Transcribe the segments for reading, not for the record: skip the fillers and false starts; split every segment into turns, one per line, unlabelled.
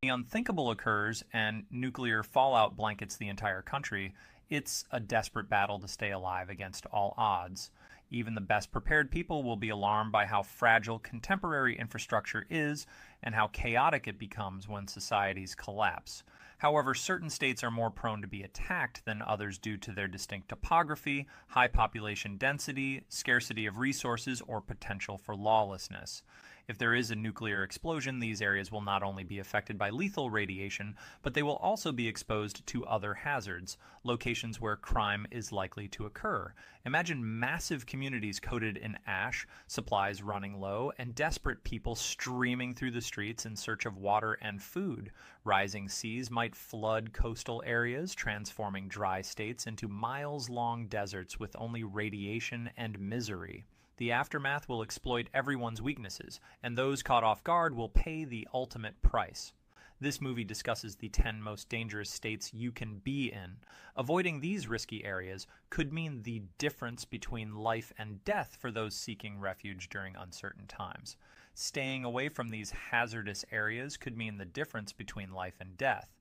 the unthinkable occurs and nuclear fallout blankets the entire country, it's a desperate battle to stay alive against all odds. Even the best prepared people will be alarmed by how fragile contemporary infrastructure is and how chaotic it becomes when societies collapse. However, certain states are more prone to be attacked than others due to their distinct topography, high population density, scarcity of resources, or potential for lawlessness. If there is a nuclear explosion, these areas will not only be affected by lethal radiation, but they will also be exposed to other hazards, locations where crime is likely to occur. Imagine massive communities coated in ash, supplies running low, and desperate people streaming through the streets in search of water and food. Rising seas might flood coastal areas, transforming dry states into miles-long deserts with only radiation and misery. The aftermath will exploit everyone's weaknesses, and those caught off guard will pay the ultimate price. This movie discusses the 10 most dangerous states you can be in. Avoiding these risky areas could mean the difference between life and death for those seeking refuge during uncertain times. Staying away from these hazardous areas could mean the difference between life and death.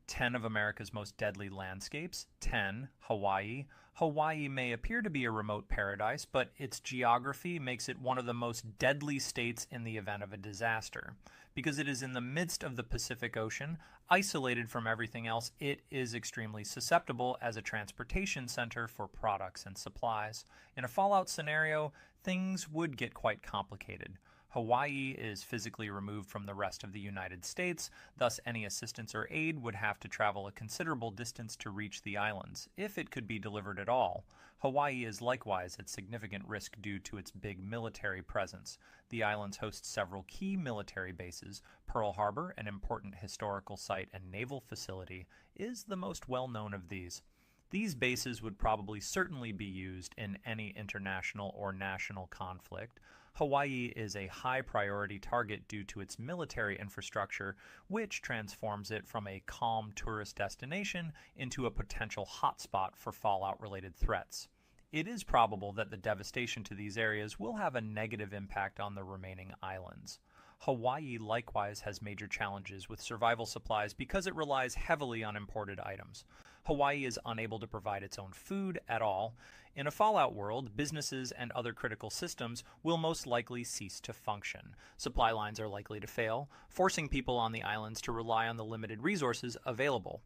10 of America's most deadly landscapes. 10. Hawaii. Hawaii may appear to be a remote paradise, but its geography makes it one of the most deadly states in the event of a disaster. Because it is in the midst of the Pacific Ocean, isolated from everything else, it is extremely susceptible as a transportation center for products and supplies. In a fallout scenario, things would get quite complicated. Hawaii is physically removed from the rest of the United States, thus any assistance or aid would have to travel a considerable distance to reach the islands, if it could be delivered at all. Hawaii is likewise at significant risk due to its big military presence. The islands host several key military bases. Pearl Harbor, an important historical site and naval facility, is the most well-known of these. These bases would probably certainly be used in any international or national conflict. Hawaii is a high priority target due to its military infrastructure, which transforms it from a calm tourist destination into a potential hotspot for fallout-related threats. It is probable that the devastation to these areas will have a negative impact on the remaining islands. Hawaii likewise has major challenges with survival supplies because it relies heavily on imported items. Hawaii is unable to provide its own food at all. In a fallout world, businesses and other critical systems will most likely cease to function. Supply lines are likely to fail, forcing people on the islands to rely on the limited resources available.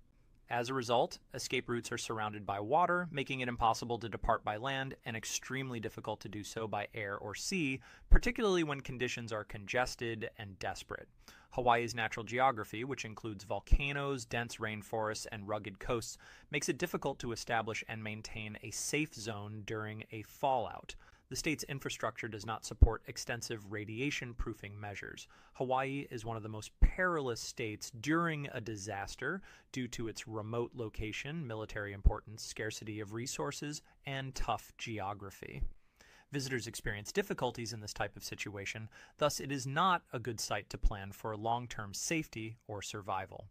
As a result, escape routes are surrounded by water, making it impossible to depart by land and extremely difficult to do so by air or sea, particularly when conditions are congested and desperate. Hawaii's natural geography, which includes volcanoes, dense rainforests, and rugged coasts, makes it difficult to establish and maintain a safe zone during a fallout. The state's infrastructure does not support extensive radiation-proofing measures. Hawaii is one of the most perilous states during a disaster due to its remote location, military importance, scarcity of resources, and tough geography. Visitors experience difficulties in this type of situation, thus it is not a good site to plan for long-term safety or survival.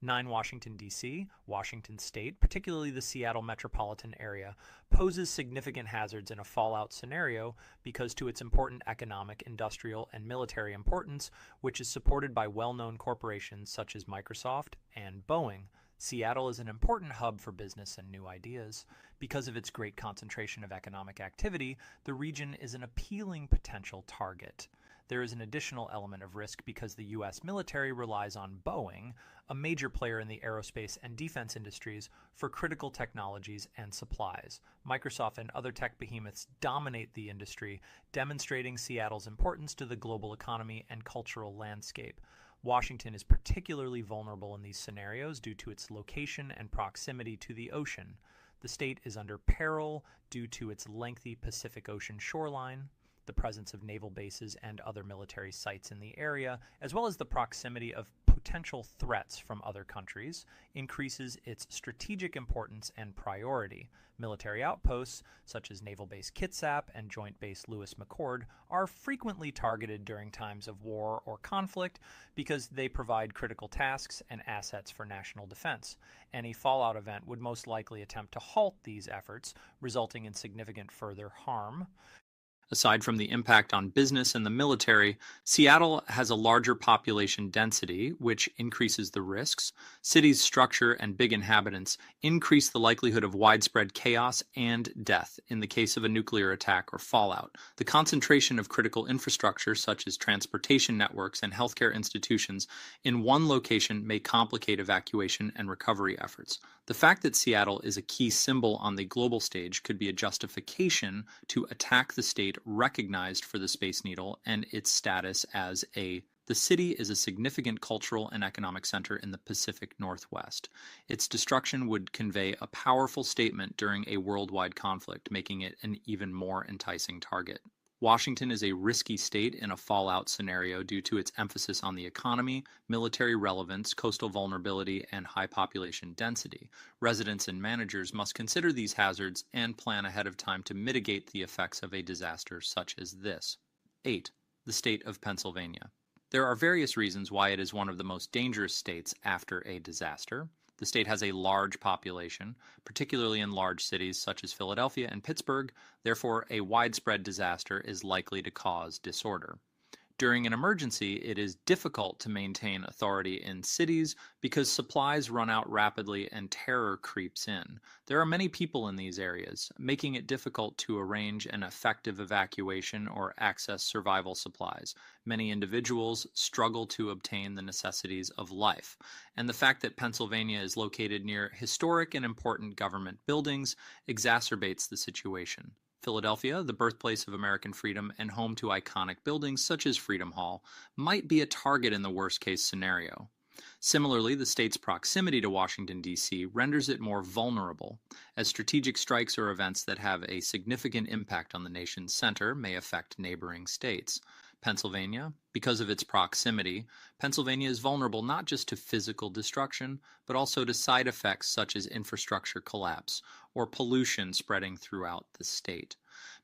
9. Washington, D.C., Washington State, particularly the Seattle metropolitan area, poses significant hazards in a fallout scenario because to its important economic, industrial, and military importance, which is supported by well-known corporations such as Microsoft and Boeing. Seattle is an important hub for business and new ideas. Because of its great concentration of economic activity, the region is an appealing potential target. There is an additional element of risk because the U.S. military relies on Boeing, a major player in the aerospace and defense industries, for critical technologies and supplies. Microsoft and other tech behemoths dominate the industry, demonstrating Seattle's importance to the global economy and cultural landscape. Washington is particularly vulnerable in these scenarios due to its location and proximity to the ocean. The state is under peril due to its lengthy Pacific Ocean shoreline, the presence of naval bases and other military sites in the area, as well as the proximity of potential threats from other countries, increases its strategic importance and priority. Military outposts, such as Naval Base Kitsap and Joint Base Lewis McChord, are frequently targeted during times of war or conflict because they provide critical tasks and assets for national defense. Any fallout event would most likely attempt to halt these efforts, resulting in significant further harm. Aside from the impact on business and the military, Seattle has a larger population density, which increases the risks. Cities' structure and big inhabitants increase the likelihood of widespread chaos and death in the case of a nuclear attack or fallout. The concentration of critical infrastructure, such as transportation networks and healthcare institutions, in one location may complicate evacuation and recovery efforts. The fact that Seattle is a key symbol on the global stage could be a justification to attack the state recognized for the Space Needle and its status as the city is a significant cultural and economic center in the Pacific Northwest. Its destruction would convey a powerful statement during a worldwide conflict, making it an even more enticing target. Washington is a risky state in a fallout scenario due to its emphasis on the economy, military relevance, coastal vulnerability, and high population density. Residents and managers must consider these hazards and plan ahead of time to mitigate the effects of a disaster such as this. 8. The state of Pennsylvania. There are various reasons why it is one of the most dangerous states after a disaster. The state has a large population, particularly in large cities such as Philadelphia and Pittsburgh. Therefore, a widespread disaster is likely to cause disorder. During an emergency, it is difficult to maintain authority in cities because supplies run out rapidly and terror creeps in. There are many people in these areas, making it difficult to arrange an effective evacuation or access survival supplies. Many individuals struggle to obtain the necessities of life. And the fact that Pennsylvania is located near historic and important government buildings exacerbates the situation. Philadelphia, the birthplace of American freedom and home to iconic buildings such as Freedom Hall, might be a target in the worst-case scenario. Similarly, the state's proximity to Washington, D.C. renders it more vulnerable, as strategic strikes or events that have a significant impact on the nation's center may affect neighboring states. Pennsylvania, because of its proximity, Pennsylvania is vulnerable not just to physical destruction, but also to side effects such as infrastructure collapse or pollution spreading throughout the state.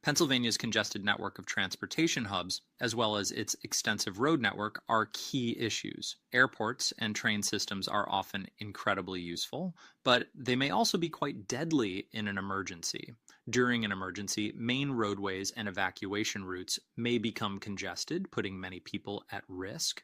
Pennsylvania's congested network of transportation hubs, as well as its extensive road network, are key issues. Airports and train systems are often incredibly useful, but they may also be quite deadly in an emergency. During an emergency, main roadways and evacuation routes may become congested, putting many people at risk.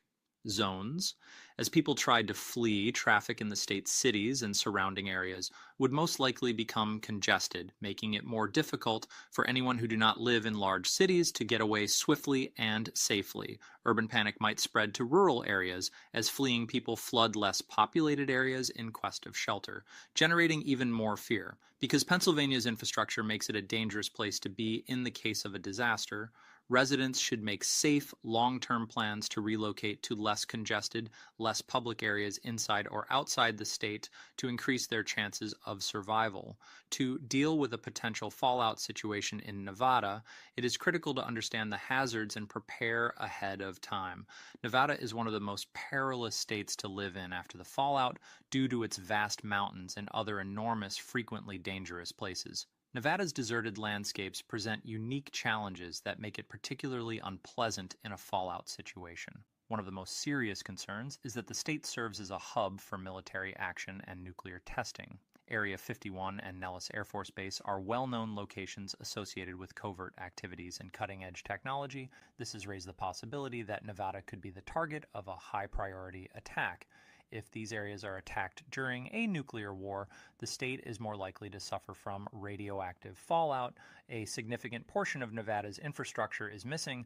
Zones, as people tried to flee, traffic in the state's cities and surrounding areas would most likely become congested, making it more difficult for anyone who do not live in large cities to get away swiftly and safely. Urban panic might spread to rural areas as fleeing people flood less populated areas in quest of shelter, generating even more fear. Because Pennsylvania's infrastructure makes it a dangerous place to be in the case of a disaster, residents should make safe, long-term plans to relocate to less congested, less public areas inside or outside the state to increase their chances of survival. To deal with a potential fallout situation in Nevada, it is critical to understand the hazards and prepare ahead of time. Nevada is one of the most perilous states to live in after the fallout due to its vast mountains and other enormous, frequently dangerous places. Nevada's deserted landscapes present unique challenges that make it particularly unpleasant in a fallout situation. One of the most serious concerns is that the state serves as a hub for military action and nuclear testing. Area 51 and Nellis Air Force Base are well-known locations associated with covert activities and cutting-edge technology. This has raised the possibility that Nevada could be the target of a high-priority attack. If these areas are attacked during a nuclear war, the state is more likely to suffer from radioactive fallout. A significant portion of Nevada's infrastructure is missing.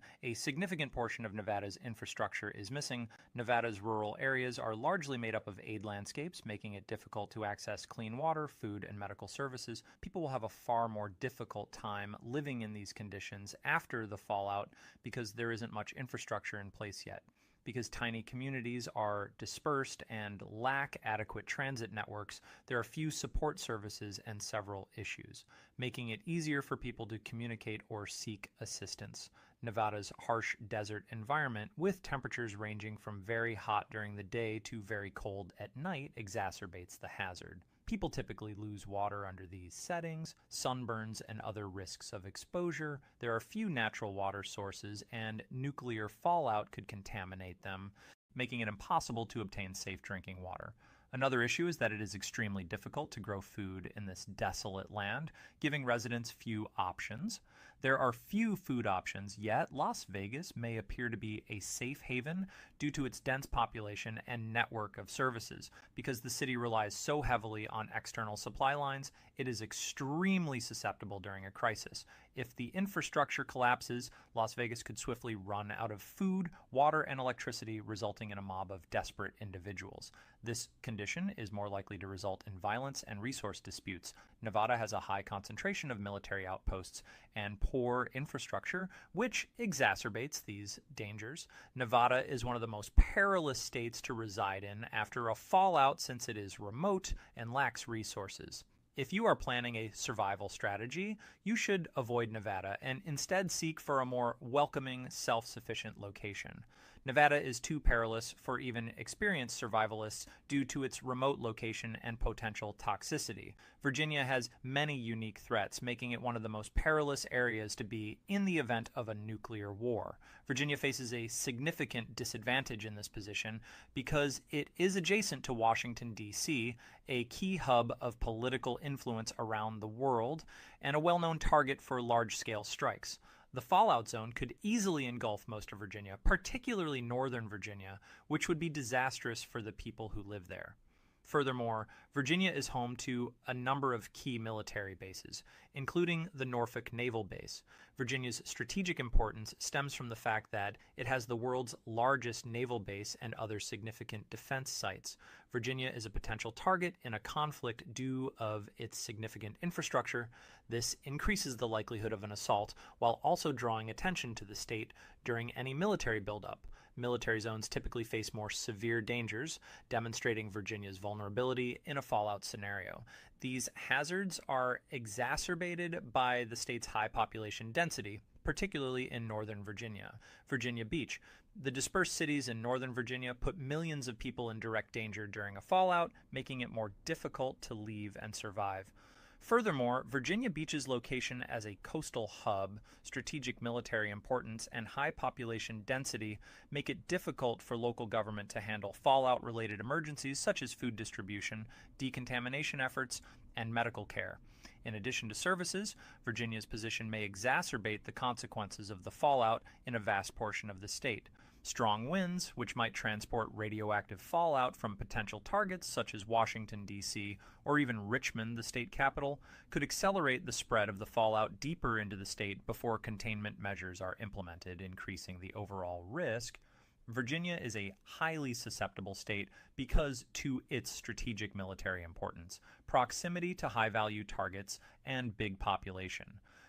Nevada's rural areas are largely made up of aid landscapes, making it difficult to access clean water, food, and medical services. People will have a far more difficult time living in these conditions after the fallout because there isn't much infrastructure in place yet. Because tiny communities are dispersed and lack adequate transit networks, there are few support services and several issues, making it easier for people to communicate or seek assistance. Nevada's harsh desert environment, with temperatures ranging from very hot during the day to very cold at night, exacerbates the hazard. People typically lose water under these settings, sunburns, and other risks of exposure. There are few natural water sources, and nuclear fallout could contaminate them, making it impossible to obtain safe drinking water. Another issue is that it is extremely difficult to grow food in this desolate land, giving residents few options. There are few food options, yet Las Vegas may appear to be a safe haven due to its dense population and network of services. Because the city relies so heavily on external supply lines, it is extremely susceptible during a crisis. If the infrastructure collapses, Las Vegas could swiftly run out of food, water, and electricity, resulting in a mob of desperate individuals. This condition is more likely to result in violence and resource disputes. Nevada has a high concentration of military outposts and poor infrastructure, which exacerbates these dangers. Nevada is one of the most perilous states to reside in after a fallout since it is remote and lacks resources. If you are planning a survival strategy, you should avoid Nevada and instead seek for a more welcoming, self-sufficient location. Nevada is too perilous for even experienced survivalists due to its remote location and potential toxicity. Virginia has many unique threats, making it one of the most perilous areas to be in the event of a nuclear war. Virginia faces a significant disadvantage in this position because it is adjacent to Washington, D.C., a key hub of political influence around the world, and a well-known target for large-scale strikes. The fallout zone could easily engulf most of Virginia, particularly northern Virginia, which would be disastrous for the people who live there. Furthermore, Virginia is home to a number of key military bases, including the Norfolk Naval Base. Virginia's strategic importance stems from the fact that it has the world's largest naval base and other significant defense sites. Virginia is a potential target in a conflict due of its significant infrastructure. This increases the likelihood of an assault while also drawing attention to the state during any military buildup. Military zones typically face more severe dangers, demonstrating Virginia's vulnerability in a fallout scenario. These hazards are exacerbated by the state's high population density, particularly in northern Virginia. Virginia Beach. The dispersed cities in northern Virginia put millions of people in direct danger during a fallout, making it more difficult to leave and survive. Furthermore, Virginia Beach's location as a coastal hub, strategic military importance, and high population density make it difficult for local government to handle fallout-related emergencies such as food distribution, decontamination efforts, and medical care. In addition to services, Virginia's position may exacerbate the consequences of the fallout in a vast portion of the state. Strong winds, which might transport radioactive fallout from potential targets such as Washington, D.C., or even Richmond, the state capital, could accelerate the spread of the fallout deeper into the state before containment measures are implemented, increasing the overall risk. Virginia is a highly susceptible state because to its strategic military importance, proximity to high-value targets, and big population.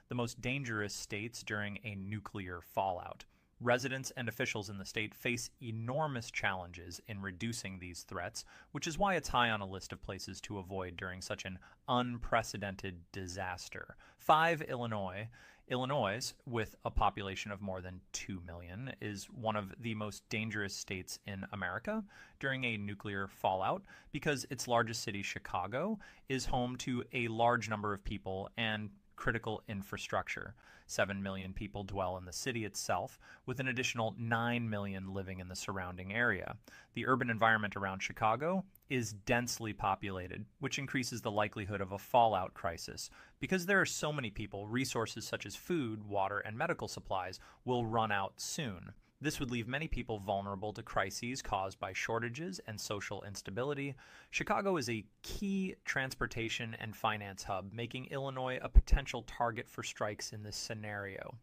The most dangerous states during a nuclear fallout. Residents and officials in the state face enormous challenges in reducing these threats, which is why it's high on a list of places to avoid during such an unprecedented disaster. 5. Illinois. Illinois, with a population of more than 2 million, is one of the most dangerous states in America during a nuclear fallout because its largest city, Chicago, is home to a large number of people and critical infrastructure. 7 million people dwell in the city itself, with an additional 9 million living in the surrounding area. The urban environment around Chicago is densely populated, which increases the likelihood of a fallout crisis. Because there are so many people, resources such as food, water, and medical supplies will run out soon. This would leave many people vulnerable to crises caused by shortages and social instability. Chicago is a key transportation and finance hub, making Illinois a potential target for strikes in this scenario.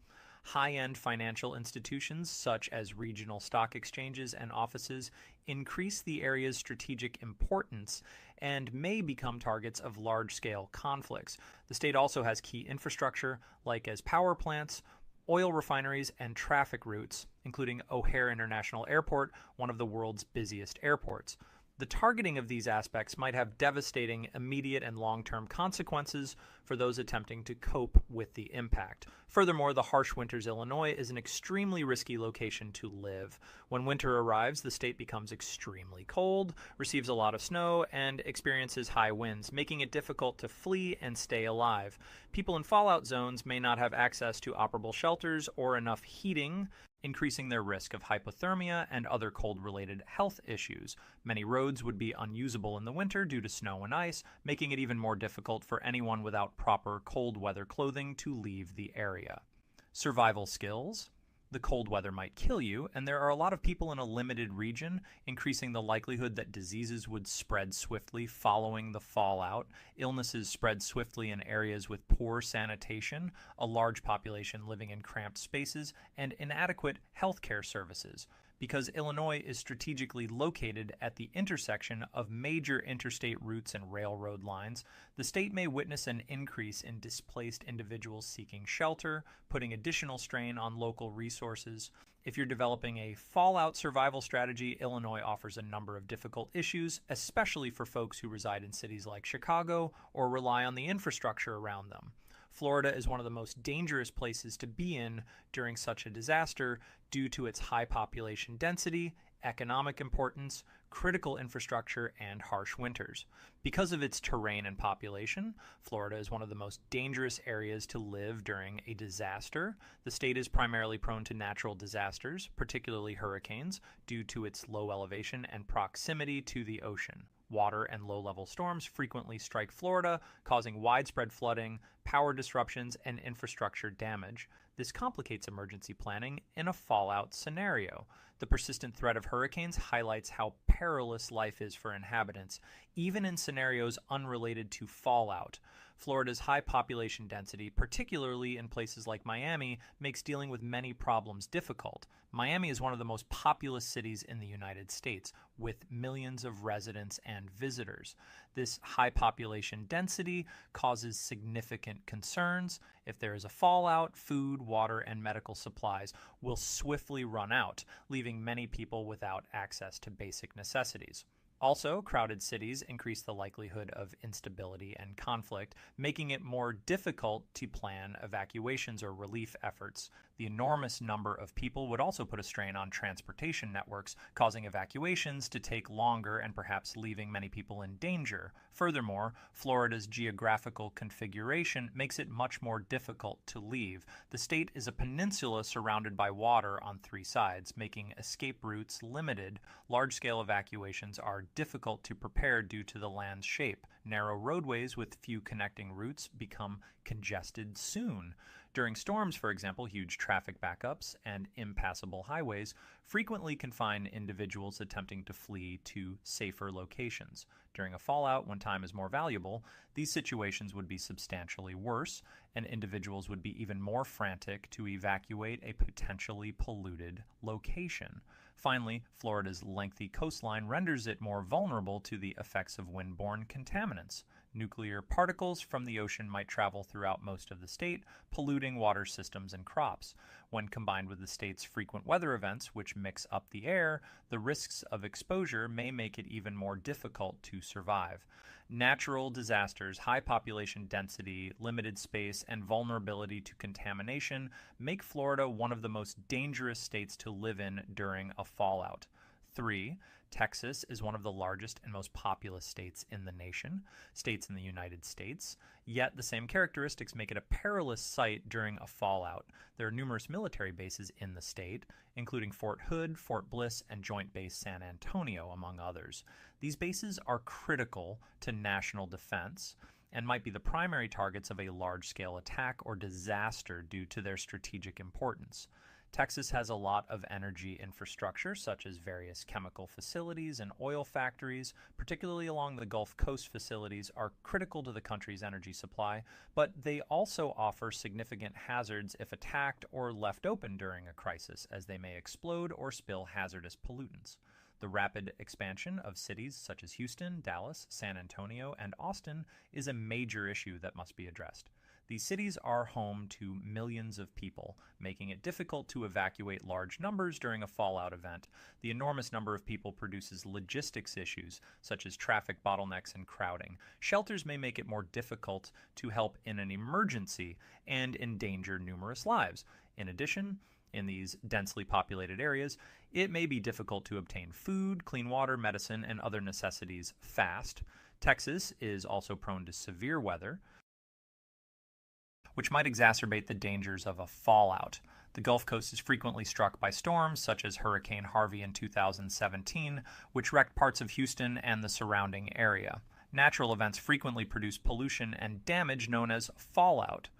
High-end financial institutions, such as regional stock exchanges and offices, increase the area's strategic importance and may become targets of large-scale conflicts. The state also has key infrastructure, like as power plants, oil refineries, and traffic routes, including O'Hare International Airport, one of the world's busiest airports. The targeting of these aspects might have devastating immediate and long-term consequences for those attempting to cope with the impact. Furthermore, the harsh winters Illinois is an extremely risky location to live. When winter arrives, the state becomes extremely cold, receives a lot of snow, and experiences high winds, making it difficult to flee and stay alive. People in fallout zones may not have access to operable shelters or enough heating, increasing their risk of hypothermia and other cold-related health issues. Many roads would be unusable in the winter due to snow and ice, making it even more difficult for anyone without proper cold weather clothing to leave the area. Survival skills. The cold weather might kill you, and there are a lot of people in a limited region, increasing the likelihood that diseases would spread swiftly following the fallout. Illnesses spread swiftly in areas with poor sanitation, a large population living in cramped spaces, and inadequate healthcare services. Because Illinois is strategically located at the intersection of major interstate routes and railroad lines, the state may witness an increase in displaced individuals seeking shelter, putting additional strain on local resources. If you're developing a fallout survival strategy, Illinois offers a number of difficult issues, especially for folks who reside in cities like Chicago or rely on the infrastructure around them. Florida is one of the most dangerous places to be in during such a disaster due to its high population density, economic importance, critical infrastructure, and harsh winters. Because of its terrain and population, Florida is one of the most dangerous areas to live during a disaster. The state is primarily prone to natural disasters, particularly hurricanes, due to its low elevation and proximity to the ocean. Water and low-level storms frequently strike Florida, causing widespread flooding, power disruptions, and infrastructure damage. This complicates emergency planning in a fallout scenario. The persistent threat of hurricanes highlights how perilous life is for inhabitants, even in scenarios unrelated to fallout. Florida's high population density, particularly in places like Miami, makes dealing with many problems difficult. Miami is one of the most populous cities in the United States, with millions of residents and visitors. This high population density causes significant concerns. If there is a fallout, food, water, and medical supplies will swiftly run out, leaving many people without access to basic necessities. Also, crowded cities increase the likelihood of instability and conflict, making it more difficult to plan evacuations or relief efforts. The enormous number of people would also put a strain on transportation networks, causing evacuations to take longer and perhaps leaving many people in danger. Furthermore, Florida's geographical configuration makes it much more difficult to leave. The state is a peninsula surrounded by water on three sides, making escape routes limited. Large-scale evacuations are difficult to prepare due to the land's shape. Narrow roadways with few connecting routes become congested soon. During storms, for example, huge traffic backups and impassable highways frequently confine individuals attempting to flee to safer locations. During a fallout, when time is more valuable, these situations would be substantially worse, and individuals would be even more frantic to evacuate a potentially polluted location. Finally, Florida's lengthy coastline renders it more vulnerable to the effects of windborne contaminants. Nuclear particles from the ocean might travel throughout most of the state, polluting water systems and crops. When combined with the state's frequent weather events, which mix up the air, the risks of exposure may make it even more difficult to survive. Natural disasters, high population density, limited space, and vulnerability to contamination make Florida one of the most dangerous states to live in during a fallout. 3. Texas is one of the largest and most populous states in the nation, states in the United States, yet the same characteristics make it a perilous site during a fallout. There are numerous military bases in the state, including Fort Hood, Fort Bliss, and Joint Base San Antonio, among others. These bases are critical to national defense and might be the primary targets of a large-scale attack or disaster due to their strategic importance. Texas has a lot of energy infrastructure, such as various chemical facilities and oil factories, particularly along the Gulf Coast. Facilities are critical to the country's energy supply, but they also offer significant hazards if attacked or left open during a crisis, as they may explode or spill hazardous pollutants. The rapid expansion of cities such as Houston, Dallas, San Antonio, and Austin is a major issue that must be addressed. These cities are home to millions of people, making it difficult to evacuate large numbers during a fallout event. The enormous number of people produces logistics issues, such as traffic bottlenecks and crowding. Shelters may make it more difficult to help in an emergency and endanger numerous lives. In addition, in these densely populated areas, it may be difficult to obtain food, clean water, medicine, and other necessities fast. Texas is also prone to severe weather, which might exacerbate the dangers of a fallout. The Gulf Coast is frequently struck by storms, such as Hurricane Harvey in 2017, which wrecked parts of Houston and the surrounding area. Natural events frequently produce pollution and damage known as fallout.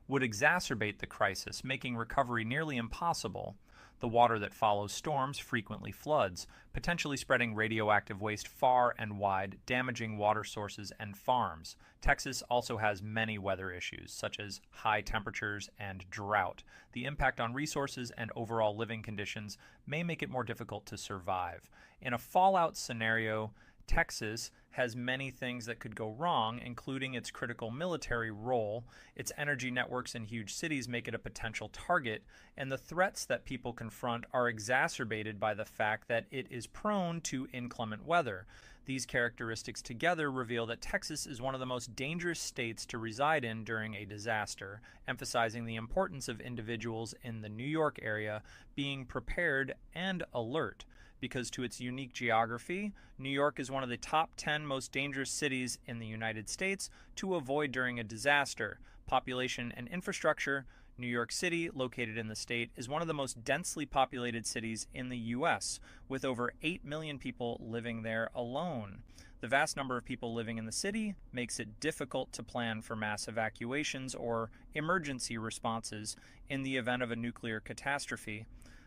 would exacerbate the crisis, making recovery nearly impossible. The water that follows storms frequently floods, potentially spreading radioactive waste far and wide, damaging water sources and farms. Texas also has many weather issues, such as high temperatures and drought. The impact on resources and overall living conditions may make it more difficult to survive. In a fallout scenario, Texas has many things that could go wrong, including its critical military role. Its energy networks in huge cities make it a potential target, and the threats that people confront are exacerbated by the fact that it is prone to inclement weather. These characteristics together reveal that Texas is one of the most dangerous states to reside in during a disaster, emphasizing the importance of individuals in the New York area being prepared and alert. Because to its unique geography, New York is one of the top 10 most dangerous cities in the United States to avoid during a disaster. Population and infrastructure, New York City, located in the state, is one of the most densely populated cities in the U.S., with over 8 million people living there alone. The vast number of people living in the city makes it difficult to plan for mass evacuations or emergency responses in the event of a nuclear catastrophe.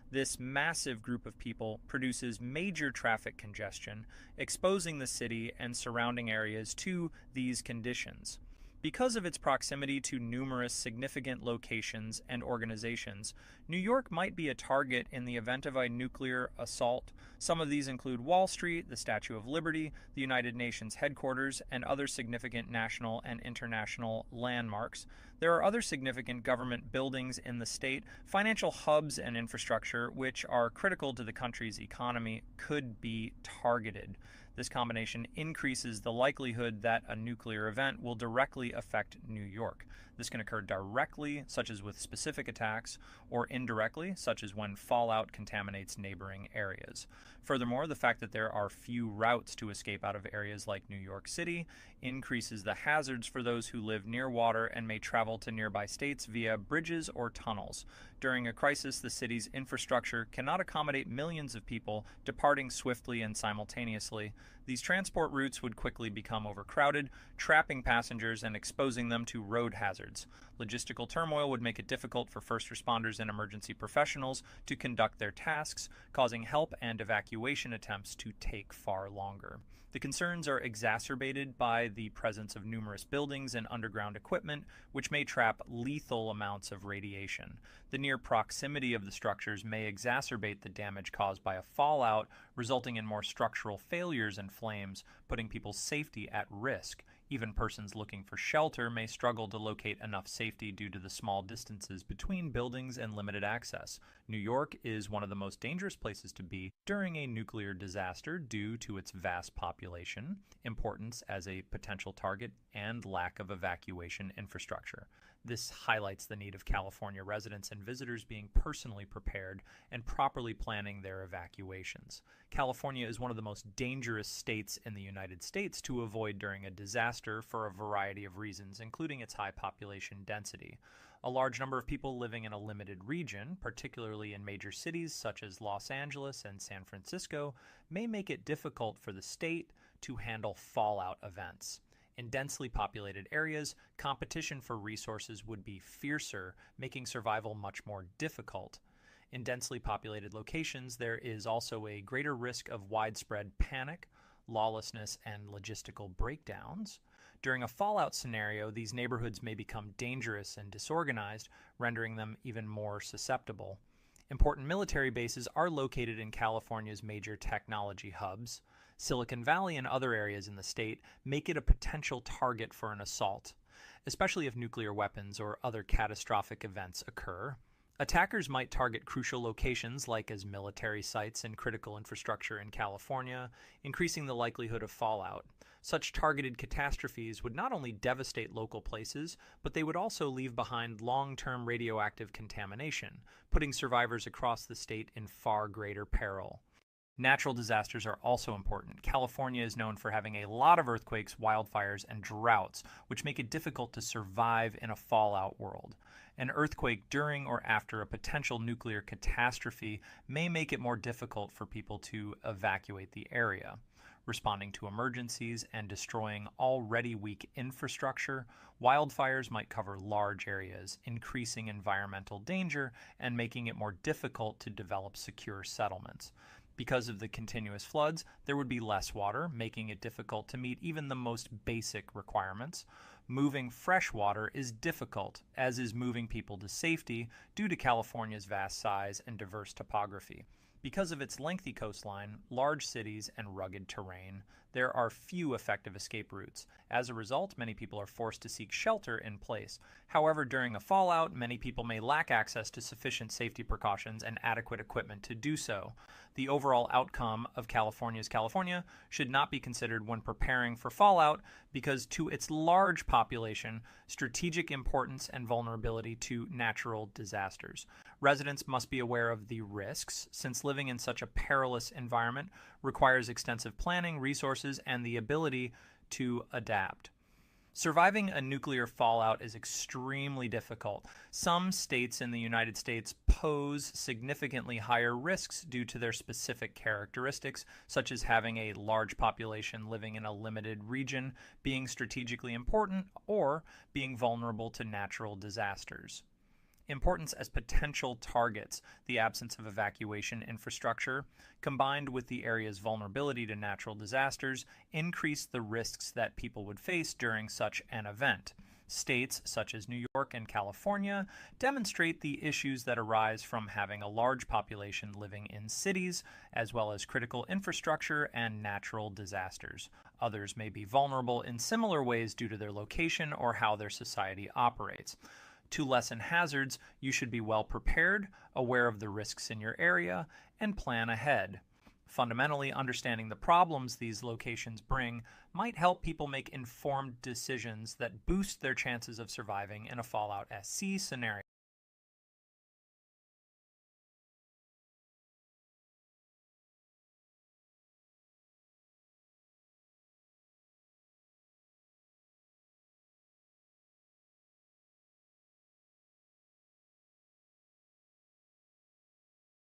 This massive group of people produces major traffic congestion, exposing the city and surrounding areas to these conditions. Because of its proximity to numerous significant locations and organizations, New York might be a target in the event of a nuclear assault. Some of these include Wall Street, the Statue of Liberty, the United Nations headquarters, and other significant national and international landmarks. There are other significant government buildings in the state, financial hubs and infrastructure, which are critical to the country's economy, could be targeted. This combination increases the likelihood that a nuclear event will directly affect New York. This can occur directly, such as with specific attacks, or indirectly, such as when fallout contaminates neighboring areas. Furthermore, the fact that there are few routes to escape out of areas like New York City increases the hazards for those who live near water and may travel to nearby states via bridges or tunnels. During a crisis, the city's infrastructure cannot accommodate millions of people departing swiftly and simultaneously. These transport routes would quickly become overcrowded, trapping passengers and exposing them to road hazards. Logistical turmoil would make it difficult for first responders and emergency professionals to conduct their tasks, causing help and evacuation attempts to take far longer. The concerns are exacerbated by the presence of numerous buildings and underground equipment, which may trap lethal amounts of radiation. The near proximity of the structures may exacerbate the damage caused by a fallout, resulting in more structural failures and flames, putting people's safety at risk. Even persons looking for shelter may struggle to locate enough safety due to the small distances between buildings and limited access. New York is one of the most dangerous places to be during a nuclear disaster due to its vast population, importance as a potential target, and lack of evacuation infrastructure. This highlights the need of California residents and visitors being personally prepared and properly planning their evacuations. California is one of the most dangerous states in the United States to avoid during a disaster for a variety of reasons, including its high population density. A large number of people living in a limited region, particularly in major cities such as Los Angeles and San Francisco, may make it difficult for the state to handle fallout events. In densely populated areas, competition for resources would be fiercer, making survival much more difficult. In densely populated locations, there is also a greater risk of widespread panic, lawlessness, and logistical breakdowns. During a fallout scenario, these neighborhoods may become dangerous and disorganized, rendering them even more susceptible. Important military bases are located in California's major technology hubs. Silicon Valley and other areas in the state make it a potential target for an assault, especially if nuclear weapons or other catastrophic events occur. Attackers might target crucial locations like as military sites and critical infrastructure in California, increasing the likelihood of fallout. Such targeted catastrophes would not only devastate local places, but they would also leave behind long-term radioactive contamination, putting survivors across the state in far greater peril. Natural disasters are also important. California is known for having a lot of earthquakes, wildfires, and droughts, which make it difficult to survive in a fallout world. An earthquake during or after a potential nuclear catastrophe may make it more difficult for people to evacuate the area. responding to emergencies, and destroying already weak infrastructure, wildfires might cover large areas, increasing environmental danger and making it more difficult to develop secure settlements. Because of the continuous floods, there would be less water, making it difficult to meet even the most basic requirements. Moving fresh water is difficult, as is moving people to safety due to California's vast size and diverse topography. Because of its lengthy coastline, large cities, and rugged terrain, there are few effective escape routes. As a result, many people are forced to seek shelter in place. However, during a fallout, many people may lack access to sufficient safety precautions and adequate equipment to do so. The overall outcome of California's California should not be considered when preparing for fallout because, to its large population, strategic importance, and vulnerability to natural disasters. Residents must be aware of the risks, since living in such a perilous environment requires extensive planning, resources, and the ability to adapt. Surviving a nuclear fallout is extremely difficult. Some states in the United States pose significantly higher risks due to their specific characteristics, such as having a large population living in a limited region, being strategically important, or being vulnerable to natural disasters. Importance as potential targets, the absence of evacuation infrastructure, combined with the area's vulnerability to natural disasters, increase the risks that people would face during such an event. States such as New York and California demonstrate the issues that arise from having a large population living in cities, as well as critical infrastructure and natural disasters. Others may be vulnerable in similar ways due to their location or how their society operates. To lessen hazards, you should be well prepared, aware of the risks in your area, and plan ahead. Fundamentally, understanding the problems these locations bring might help people make informed decisions that boost their chances of surviving in a fallout SC scenario.